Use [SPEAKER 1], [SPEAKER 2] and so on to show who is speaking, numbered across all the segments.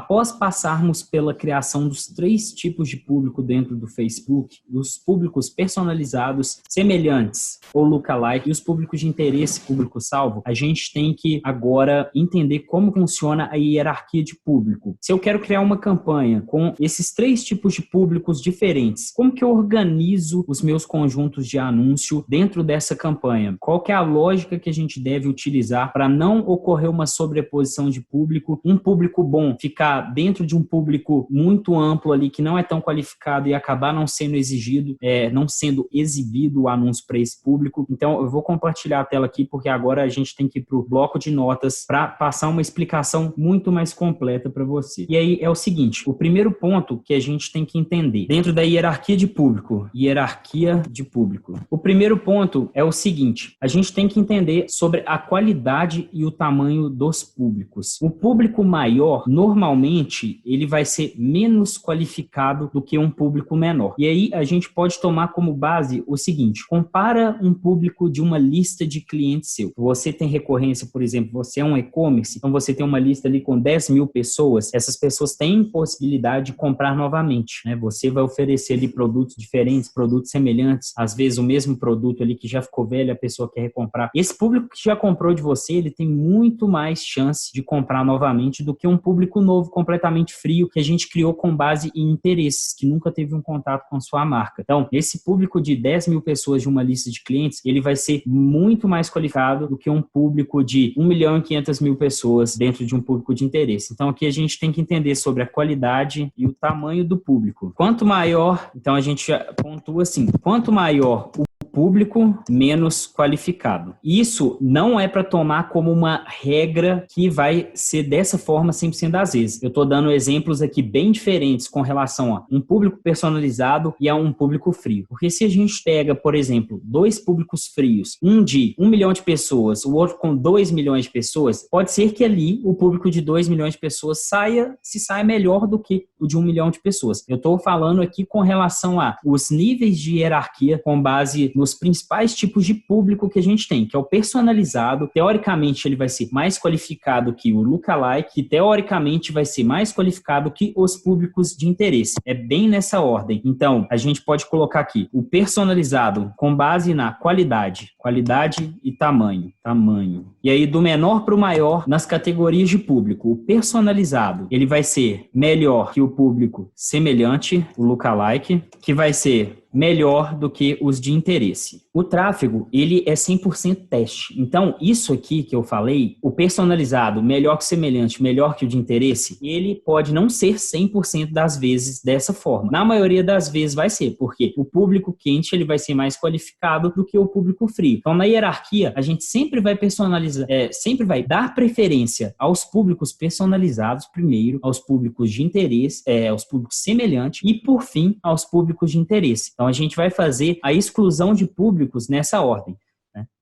[SPEAKER 1] após passarmos pela criação dos 3 tipos de público dentro do Facebook, os públicos personalizados, semelhantes ou lookalike, e os públicos de interesse, público-salvo, a gente tem que agora entender como funciona a hierarquia de público. Se eu quero criar uma campanha com esses 3 tipos de públicos diferentes, como que eu organizo os meus conjuntos de anúncio dentro dessa campanha? Qual que é a lógica que a gente deve utilizar para não ocorrer uma sobreposição de público, um público bom ficar dentro de um público muito amplo ali que não é tão qualificado e acabar não sendo exigido, não sendo exibido o anúncio para esse público. Então eu vou compartilhar a tela aqui porque agora a gente tem que ir para o bloco de notas para passar uma explicação muito mais completa para você. E aí é o seguinte, o primeiro ponto que a gente tem que entender dentro da hierarquia de público, o primeiro ponto é o seguinte, a gente tem que entender sobre a qualidade e o tamanho dos públicos. O público maior, normalmente, ele vai ser menos qualificado do que um público menor. E aí a gente pode tomar como base o seguinte, compara um público de uma lista de clientes seu. Você tem recorrência, por exemplo, você é um e-commerce, então você tem uma lista ali com 10 mil pessoas, essas pessoas têm possibilidade de comprar novamente, né? Você vai oferecer ali produtos diferentes, produtos semelhantes, às vezes o mesmo produto ali que já ficou velho, a pessoa quer recomprar. Esse público que já comprou de você, ele tem muito mais chance de comprar novamente do que um público novo, completamente frio, que a gente criou com base em interesses, que nunca teve um contato com sua marca. Então, esse público de 10 mil pessoas de uma lista de clientes, ele vai ser muito mais qualificado do que um público de 1.500.000 pessoas dentro de um público de interesse. Então, aqui a gente tem que entender sobre a qualidade e o tamanho do público. Quanto maior, então a gente pontua assim, quanto maior o público, menos qualificado. Isso não é para tomar como uma regra que vai ser dessa forma 100% das vezes. Eu estou dando exemplos aqui bem diferentes com relação a um público personalizado e a um público frio. Porque se a gente pega, por exemplo, 2 públicos frios, um de 1 milhão de pessoas, o outro com 2 milhões de pessoas, pode ser que ali o público de 2 milhões de pessoas saia melhor do que o de 1 milhão de pessoas. Eu estou falando aqui com relação a os níveis de hierarquia com base nos principais tipos de público que a gente tem, que é o personalizado. Teoricamente, ele vai ser mais qualificado que o lookalike, que teoricamente vai ser mais qualificado que os públicos de interesse. É bem nessa ordem. Então, a gente pode colocar aqui o personalizado com base na qualidade e tamanho. E aí, do menor para o maior, nas categorias de público, o personalizado, ele vai ser melhor que o público semelhante, o lookalike, que vai ser melhor do que os de interesse. O tráfego, ele é 100% teste. Então, isso aqui que eu falei, o personalizado, melhor que o semelhante, melhor que o de interesse, ele pode não ser 100% das vezes dessa forma. Na maioria das vezes vai ser, porque o público quente, ele vai ser mais qualificado do que o público frio. Então, na hierarquia, a gente sempre vai personalizar, sempre vai dar preferência aos públicos personalizados primeiro, aos públicos de interesse, aos públicos semelhantes e, por fim, aos públicos de interesse. Então, a gente vai fazer a exclusão de públicos nessa ordem.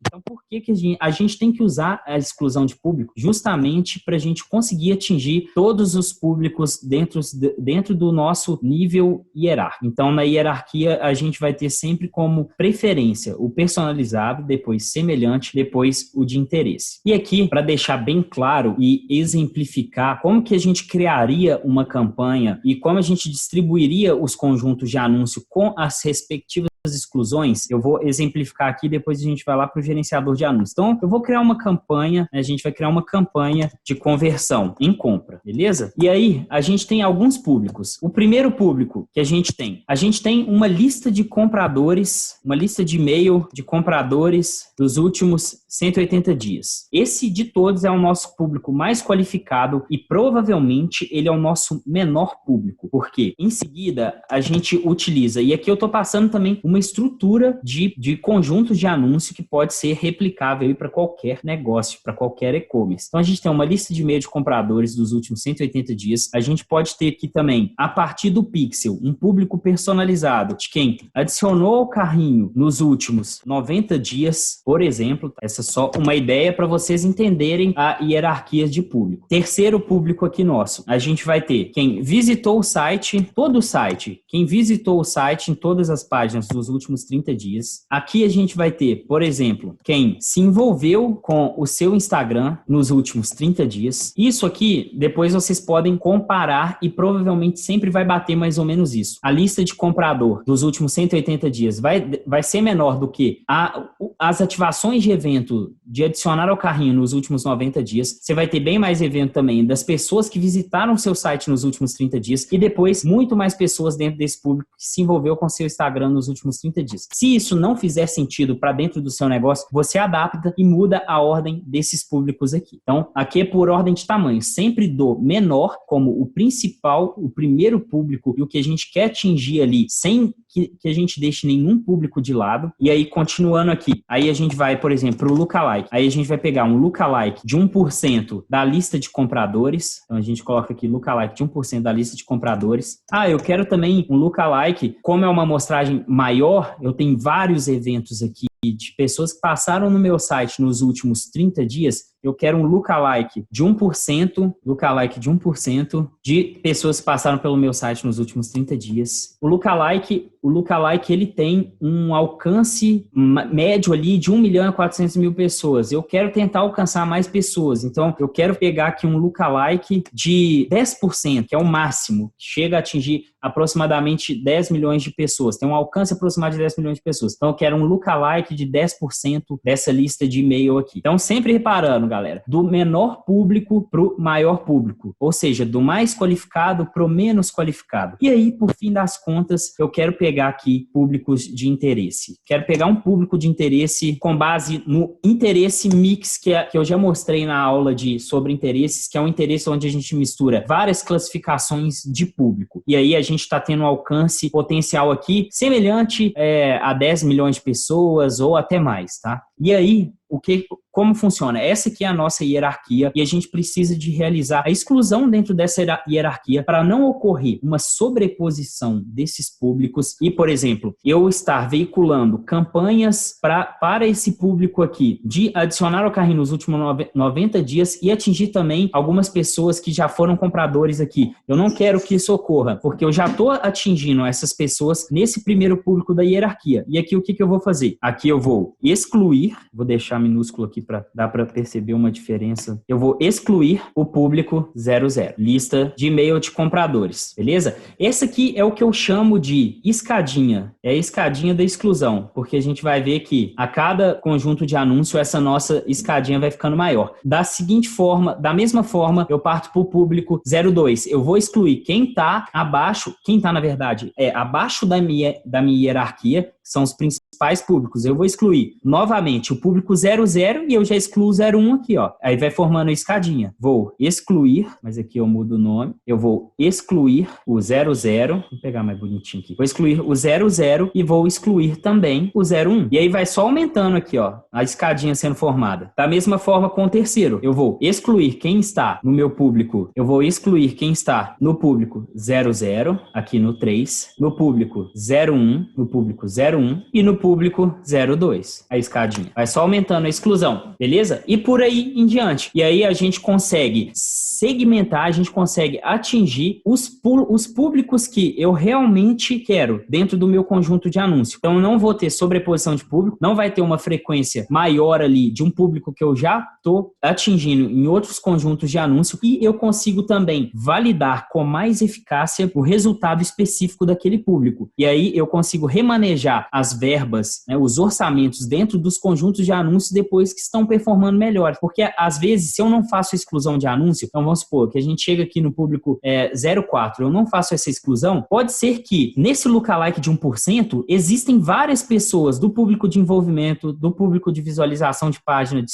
[SPEAKER 1] Então, por que a gente tem que usar a exclusão de público? Justamente para a gente conseguir atingir todos os públicos dentro do nosso nível hierárquico. Então, na hierarquia, a gente vai ter sempre como preferência o personalizado, depois semelhante, depois o de interesse. E aqui, para deixar bem claro e exemplificar como que a gente criaria uma campanha e como a gente distribuiria os conjuntos de anúncio com as respectivas exclusões, eu vou exemplificar aqui, depois a gente vai lá para o gerenciador de anúncios. Então, eu vou criar uma campanha, a gente vai criar uma campanha de conversão em compra, beleza? E aí, a gente tem alguns públicos. O primeiro público que a gente tem uma lista de compradores, uma lista de e-mail de compradores dos últimos 180 dias. Esse de todos é o nosso público mais qualificado e provavelmente ele é o nosso menor público. Por quê? Em seguida, a gente utiliza, e aqui eu estou passando também uma estrutura de conjuntos de anúncio que pode ser replicável para qualquer negócio, para qualquer e-commerce. Então, a gente tem uma lista de e-mail de compradores dos últimos 180 dias. A gente pode ter aqui também, a partir do pixel, um público personalizado de quem adicionou ao carrinho nos últimos 90 dias, por exemplo. Essa é só uma ideia para vocês entenderem a hierarquia de público. Terceiro público aqui nosso, a gente vai ter quem visitou o site, todo o site, quem visitou o site em todas as páginas dos nos últimos 30 dias. Aqui a gente vai ter, por exemplo, quem se envolveu com o seu Instagram nos últimos 30 dias. Isso aqui, depois vocês podem comparar e provavelmente sempre vai bater mais ou menos isso. A lista de comprador dos últimos 180 dias vai ser menor do que as ativações de evento de adicionar ao carrinho nos últimos 90 dias. Você vai ter bem mais evento também das pessoas que visitaram o seu site nos últimos 30 dias e depois muito mais pessoas dentro desse público que se envolveu com o seu Instagram nos últimos 30 dias. Se isso não fizer sentido para dentro do seu negócio, você adapta e muda a ordem desses públicos aqui. Então, aqui é por ordem de tamanho. Sempre do menor como o principal, o primeiro público e o que a gente quer atingir ali, sem que a gente deixe nenhum público de lado. E aí, continuando aqui, aí a gente vai, por exemplo, para o lookalike. Aí a gente vai pegar um lookalike de 1% da lista de compradores. Então, a gente coloca aqui lookalike de 1% da lista de compradores. Eu quero também um lookalike, como é uma amostragem maior, eu tenho vários eventos aqui de pessoas que passaram no meu site nos últimos 30 dias, eu quero um lookalike de 1%, de pessoas que passaram pelo meu site nos últimos 30 dias. O lookalike, ele tem um alcance médio ali de 1.400.000 pessoas. Eu quero tentar alcançar mais pessoas. Então, eu quero pegar aqui um lookalike de 10%, que é o máximo, que chega a atingir aproximadamente 10 milhões de pessoas. Tem um alcance aproximado de 10 milhões de pessoas. Então, eu quero um lookalike de 10% dessa lista de e-mail aqui. Então, sempre reparando, galera, do menor público para o maior público. Ou seja, do mais qualificado para o menos qualificado. E aí, por fim das contas, eu quero pegar aqui públicos de interesse. Quero pegar um público de interesse com base no interesse mix que eu já mostrei na aula sobre interesses, que é um interesse onde a gente mistura várias classificações de público. E aí, a gente está tendo um alcance potencial aqui semelhante a 10 milhões de pessoas ou até mais, tá? E aí, como funciona? Essa aqui é a nossa hierarquia e a gente precisa de realizar a exclusão dentro dessa hierarquia para não ocorrer uma sobreposição desses públicos e, por exemplo, eu estar veiculando campanhas para esse público aqui de adicionar ao carrinho nos últimos 90 dias e atingir também algumas pessoas que já foram compradores aqui. Eu não quero que isso ocorra, porque eu já estou atingindo essas pessoas nesse primeiro público da hierarquia. E aqui o que eu vou fazer? Aqui eu vou excluir, vou deixar minúsculo aqui para dar para perceber uma diferença. Eu vou excluir o público 00, lista de e-mail de compradores, beleza? Esse aqui é o que eu chamo de escadinha, é a escadinha da exclusão, porque a gente vai ver que a cada conjunto de anúncio essa nossa escadinha vai ficando maior. Da mesma forma, eu parto para o público 02. Eu vou excluir quem está abaixo, na verdade, abaixo da minha hierarquia, são os principais públicos. Eu vou excluir novamente o público 00 e eu já excluo o 01 aqui, ó. Aí vai formando a escadinha. Vou excluir, mas aqui eu mudo o nome. Eu vou excluir o 00. Vou pegar mais bonitinho aqui. Vou excluir o 00 e vou excluir também o 01. E aí vai só aumentando aqui, ó, a escadinha sendo formada. Da mesma forma com o terceiro. Eu vou excluir quem está no meu público. Eu vou excluir quem está no público 00, aqui no 3, no público 01, no público 01 e no público 02, a escadinha. Vai só aumentando a exclusão, beleza? E por aí em diante. E aí a gente consegue segmentar, a gente consegue atingir os públicos que eu realmente quero dentro do meu conjunto de anúncio. Então eu não vou ter sobreposição de público, não vai ter uma frequência maior ali de um público que eu já estou atingindo em outros conjuntos de anúncio e eu consigo também validar com mais eficácia o resultado específico daquele público. E aí eu consigo remanejar as verbas, né, os orçamentos dentro dos conjuntos de anúncios depois que estão performando melhor. Porque, às vezes, se eu não faço a exclusão de anúncio, então vamos supor que a gente chega aqui no público 04, eu não faço essa exclusão, pode ser que nesse lookalike de 1%, existem várias pessoas do público de envolvimento, do público de visualização de página,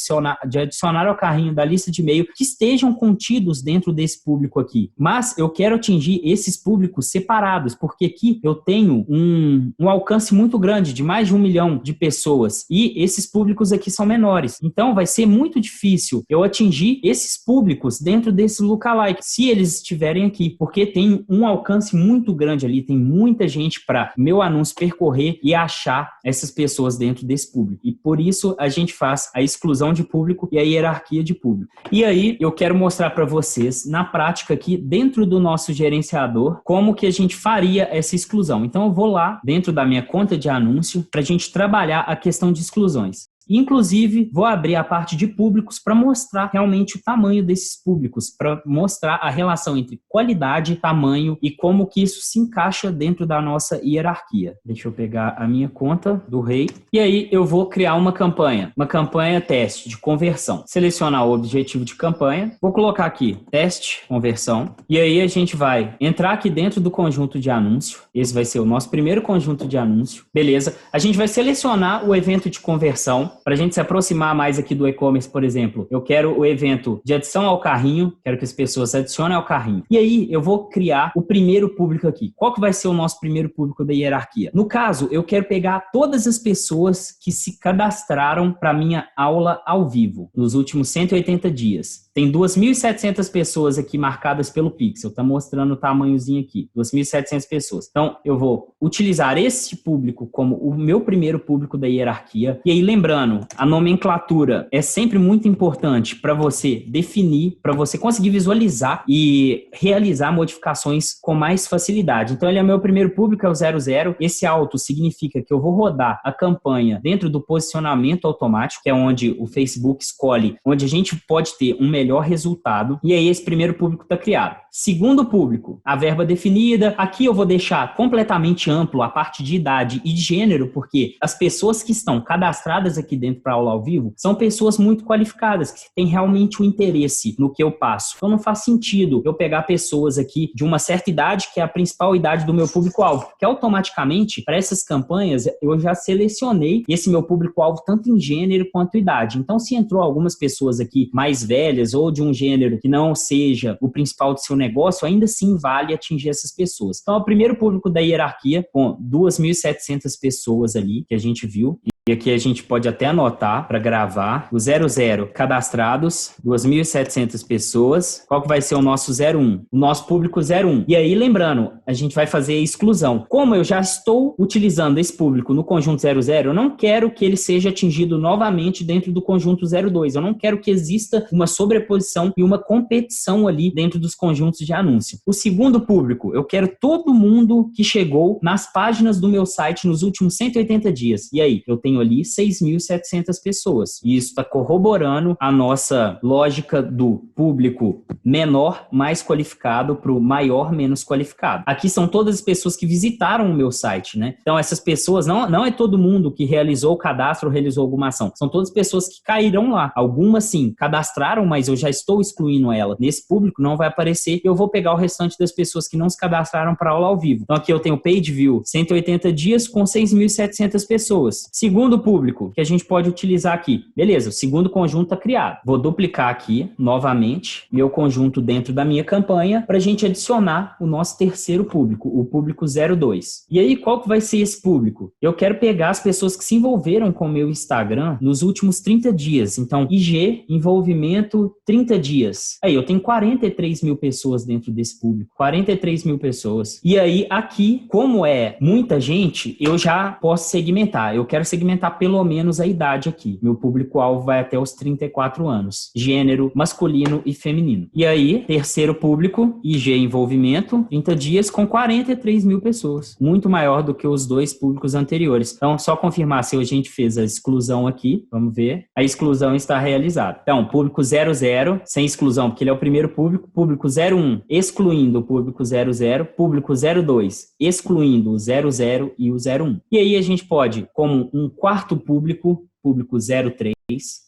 [SPEAKER 1] de adicionar ao carrinho da lista de e-mail, que estejam contidos dentro desse público aqui. Mas eu quero atingir esses públicos separados, porque aqui eu tenho um alcance muito grande, de mais de 1 milhão de pessoas, e esses públicos aqui são menores. Então, vai ser muito difícil eu atingir esses públicos dentro desse lookalike, se eles estiverem aqui, porque tem um alcance muito grande ali, tem muita gente para meu anúncio percorrer e achar essas pessoas dentro desse público. E por isso a gente faz a exclusão de público e a hierarquia de público. E aí eu quero mostrar para vocês, na prática aqui, dentro do nosso gerenciador, como que a gente faria essa exclusão. Então eu vou lá dentro da minha conta de anúncio para a gente trabalhar a questão de exclusões. Inclusive, vou abrir a parte de públicos para mostrar realmente o tamanho desses públicos, para mostrar a relação entre qualidade, tamanho e como que isso se encaixa dentro da nossa hierarquia. Deixa eu pegar a minha conta do Rei. E aí eu vou criar uma campanha teste de conversão. Selecionar o objetivo de campanha. Vou colocar aqui, teste, conversão. E aí a gente vai entrar aqui dentro do conjunto de anúncio. Esse vai ser o nosso primeiro conjunto de anúncio. Beleza. A gente vai selecionar o evento de conversão. Para a gente se aproximar mais aqui do e-commerce, por exemplo, eu quero o evento de adição ao carrinho, quero que as pessoas adicionem ao carrinho. E aí eu vou criar o primeiro público aqui. Qual que vai ser o nosso primeiro público da hierarquia? No caso, eu quero pegar todas as pessoas que se cadastraram para minha aula ao vivo nos últimos 180 dias. Tem 2.700 pessoas aqui marcadas pelo Pixel. Está mostrando o tamanhozinho aqui. 2.700 pessoas. Então, eu vou utilizar esse público como o meu primeiro público da hierarquia. E aí, lembrando, a nomenclatura é sempre muito importante para você definir, para você conseguir visualizar e realizar modificações com mais facilidade. Então, ele é meu primeiro público, é o 00. Esse auto significa que eu vou rodar a campanha dentro do posicionamento automático, que é onde o Facebook escolhe, onde a gente pode ter um melhor resultado. E aí, esse primeiro público está criado. Segundo público, a verba definida. Aqui eu vou deixar completamente amplo a parte de idade e de gênero, porque as pessoas que estão cadastradas aqui dentro para aula ao vivo são pessoas muito qualificadas, que têm realmente o interesse no que eu passo. Então não faz sentido eu pegar pessoas aqui de uma certa idade, que é a principal idade do meu público-alvo, que automaticamente, para essas campanhas, eu já selecionei esse meu público-alvo tanto em gênero quanto idade. Então, se entrou algumas pessoas aqui mais velhas ou de um gênero que não seja o principal do seu negócio, ainda assim vale atingir essas pessoas. Então, é o primeiro público da hierarquia, com 2.700 pessoas ali, que a gente viu. E aqui a gente pode até anotar para gravar o 00 cadastrados, 2.700 pessoas. Qual que vai ser o nosso 01? O nosso público 01. E aí, lembrando, a gente vai fazer a exclusão. Como eu já estou utilizando esse público no conjunto 00, eu não quero que ele seja atingido novamente dentro do conjunto 02. Eu não quero que exista uma sobreposição e uma competição ali dentro dos conjuntos de anúncio. O segundo público, eu quero todo mundo que chegou nas páginas do meu site nos últimos 180 dias. E aí, eu tenho ali 6.700 pessoas. E isso está corroborando a nossa lógica do público menor, mais qualificado, para o maior, menos qualificado. Aqui são todas as pessoas que visitaram o meu site, né? Então, essas pessoas, não é todo mundo que realizou o cadastro ou realizou alguma ação. São todas pessoas que caíram lá. Algumas, sim, cadastraram, mas eu já estou excluindo ela. Nesse público não vai aparecer. Eu vou pegar o restante das pessoas que não se cadastraram para aula ao vivo. Então, aqui eu tenho Page View, 180 dias com 6.700 pessoas. Segundo público que a gente pode utilizar aqui. Beleza, o segundo conjunto está criado. Vou duplicar aqui, novamente, meu conjunto dentro da minha campanha para a gente adicionar o nosso terceiro público, o público 02. E aí, qual que vai ser esse público? Eu quero pegar as pessoas que se envolveram com o meu Instagram nos últimos 30 dias. Então, IG, envolvimento, 30 dias. Aí, eu tenho 43 mil pessoas dentro desse público. 43 mil pessoas. E aí, aqui, como é muita gente, eu já posso segmentar. Eu quero segmentar pelo menos a idade aqui. Meu público-alvo vai até os 34 anos. Gênero masculino e feminino. E aí, terceiro público, IG envolvimento, 30 dias com 43 mil pessoas. Muito maior do que os dois públicos anteriores. Então, só confirmar se a gente fez a exclusão aqui. Vamos ver. A exclusão está realizada. Então, público 00, sem exclusão, porque ele é o primeiro público. Público 01, excluindo o público 00. Público 02, excluindo o 00 e o 01. E aí, a gente pode, como um quarto público 03,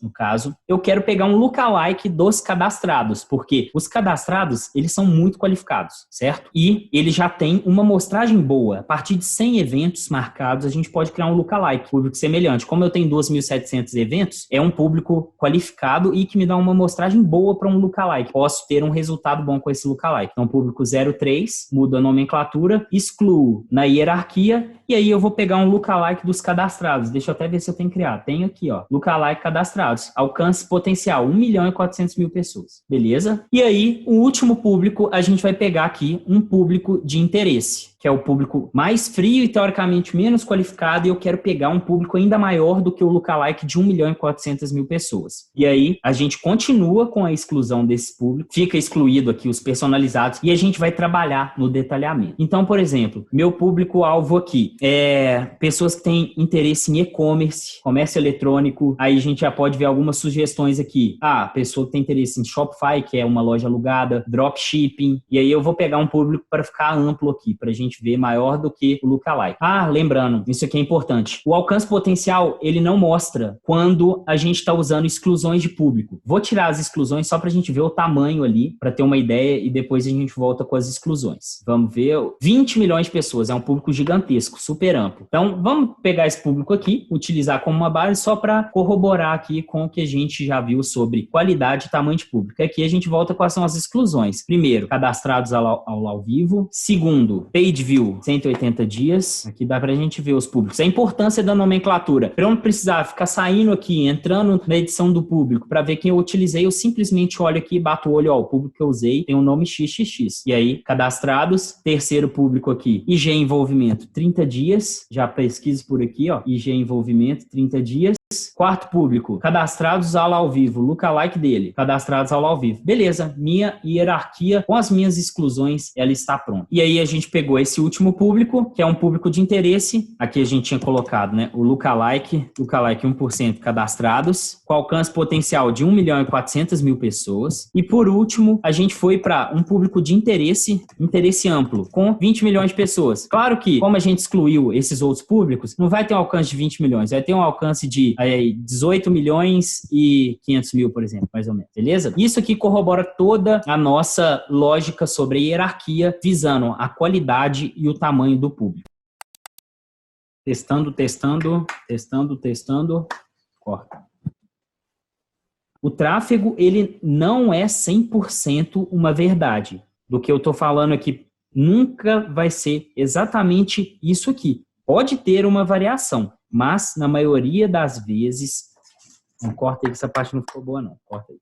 [SPEAKER 1] no caso, eu quero pegar um lookalike dos cadastrados, porque os cadastrados, eles são muito qualificados, certo? E ele já tem uma amostragem boa. A partir de 100 eventos marcados, a gente pode criar um lookalike, público semelhante. Como eu tenho 2.700 eventos, é um público qualificado e que me dá uma amostragem boa para um lookalike. Posso ter um resultado bom com esse lookalike. Então, público 03, mudo a nomenclatura, excluo na hierarquia, e aí eu vou pegar um lookalike dos cadastrados. Deixa eu até ver se eu tenho criado. Tenho tenho aqui, ó, lookalike cadastrados. Alcance potencial, 1.400.000 pessoas. Beleza? E aí, o último público, a gente vai pegar aqui um público de interesse, que é o público mais frio e teoricamente menos qualificado, e eu quero pegar um público ainda maior do que o lookalike de 1.400.000 pessoas. E aí, a gente continua com a exclusão desse público, fica excluído aqui os personalizados, e a gente vai trabalhar no detalhamento. Então, por exemplo, meu público-alvo aqui é pessoas que têm interesse em e-commerce, comércio eletrônico, aí a gente já pode ver algumas sugestões aqui. Ah, pessoa que tem interesse em Shopify, que é uma loja alugada, dropshipping, e aí eu vou pegar um público para ficar amplo aqui, para a gente ver maior do que o lookalike. Ah, lembrando, isso aqui é importante. O alcance potencial, ele não mostra quando a gente está usando exclusões de público. Vou tirar as exclusões só para a gente ver o tamanho ali, para ter uma ideia, e depois a gente volta com as exclusões. Vamos ver, 20 milhões de pessoas, é um público gigantesco, super amplo. Então, vamos pegar esse público aqui, utilizar como uma base só para corroborar aqui com o que a gente já viu sobre qualidade e tamanho de público. Aqui a gente volta quais são as exclusões. Primeiro, cadastrados ao vivo. Segundo, page view, 180 dias. Aqui dá pra gente ver os públicos. A importância da nomenclatura. Para eu não precisar ficar saindo aqui, entrando na edição do público para ver quem eu utilizei, eu simplesmente olho aqui, bato o olho, ó, o público que eu usei tem um nome XXX. E aí, cadastrados, terceiro público aqui, IG envolvimento, 30 dias. Já pesquiso por aqui, ó, IG envolvimento, 30 dias. Quarto público, cadastrados aula ao vivo, lookalike dele, cadastrados aula ao vivo. Beleza, minha hierarquia com as minhas exclusões, ela está pronta. E aí a gente pegou esse último público, que é um público de interesse. Aqui a gente tinha colocado, né, o lookalike 1% cadastrados, com alcance potencial de 1.400.000 pessoas. E por último, a gente foi para um público de interesse amplo, com 20 milhões de pessoas. Claro que, como a gente excluiu esses outros públicos, não vai ter um alcance de 20 milhões, vai ter um alcance de 18 milhões e 500 mil, por exemplo, mais ou menos, beleza? Isso aqui corrobora toda a nossa lógica sobre a hierarquia, visando a qualidade e o tamanho do público. Testando, corta. O tráfego, ele não é 100% uma verdade. Do que eu estou falando aqui, nunca vai ser exatamente isso aqui. Pode ter uma variação, mas na maioria das vezes... Não corta aí que essa parte não ficou boa, não. Corta aí.